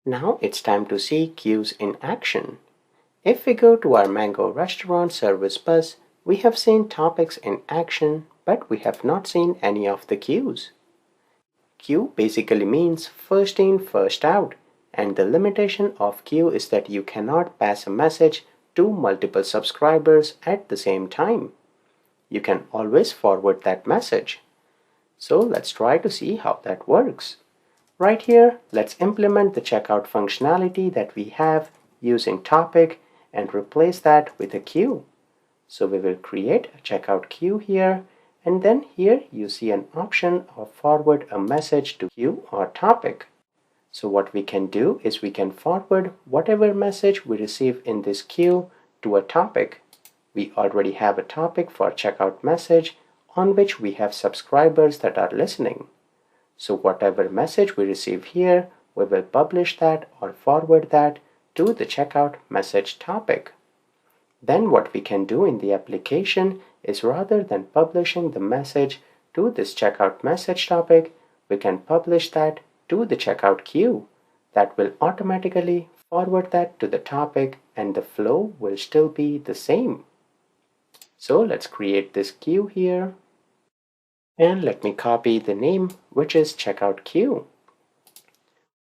Now it's time to see queues in action. If we go to our Mango Restaurant Service Bus, we have seen topics in action, but we have not seen any of the queues. Queue basically means first in, first out, and the limitation of queue is that you cannot pass a message to multiple subscribers at the same time. You can always forward that message. So let's try to see how that works. Right here, let's implement the checkout functionality that we have using topic and replace that with a queue. So we will create a checkout queue here, and then here you see an option of forward a message to queue or topic. So what we can do is we can forward whatever message we receive in this queue to a topic. We already have a topic for checkout message on which we have subscribers that are listening. So whatever message we receive here, we will publish that or forward that to the checkout message topic. Then what we can do in the application is rather than publishing the message to this checkout message topic, we can publish that to the checkout queue. That will automatically forward that to the topic and the flow will still be the same. So let's create this queue here. And let me copy the name, which is checkout queue.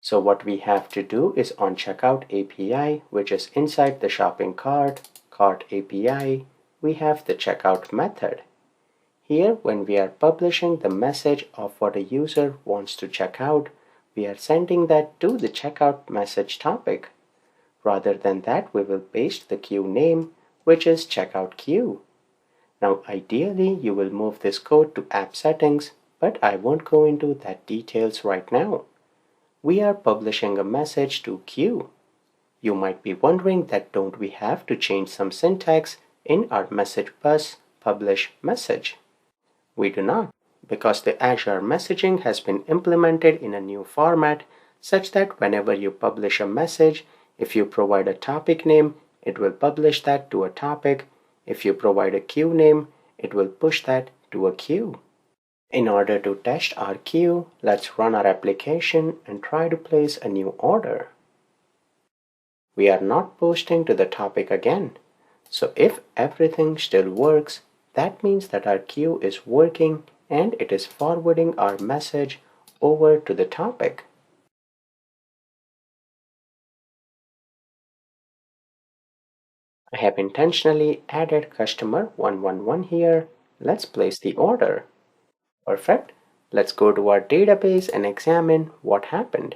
So what we have to do is on checkout API, which is inside the shopping cart API, we have the checkout method. Here, when we are publishing the message of what a user wants to check out, we are sending that to the checkout message topic. Rather than that, we will paste the queue name, which is checkout queue. Now ideally you will move this code to app settings, but I won't go into that details right now. We are publishing a message to queue. You might be wondering that don't we have to change some syntax in our message bus publish message? We do not, because the Azure messaging has been implemented in a new format such that whenever you publish a message, if you provide a topic name, it will publish that to a topic. If you provide a queue name, it will push that to a queue. In order to test our queue, let's run our application and try to place a new order. We are not posting to the topic again. So if everything still works, that means that our queue is working and it is forwarding our message over to the topic. I have intentionally added customer 111 here. Let's place the order. Perfect. Let's go to our database and examine what happened.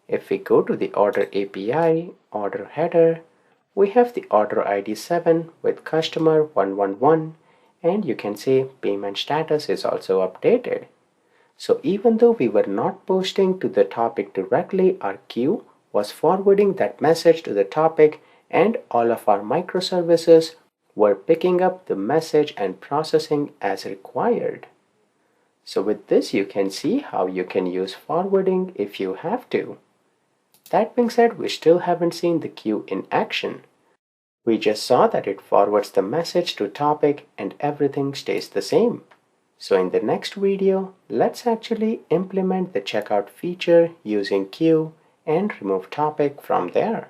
If we go to the order API, order header, we have the order ID 7 with customer 111, and you can see payment status is also updated. So even though we were not posting to the topic directly, our queue was forwarding that message to the topic, and all of our microservices were picking up the message and processing as required. So with this, you can see how you can use forwarding if you have to. That being said, we still haven't seen the queue in action. We just saw that it forwards the message to topic and everything stays the same. So in the next video, let's actually implement the checkout feature using queue and remove topic from there.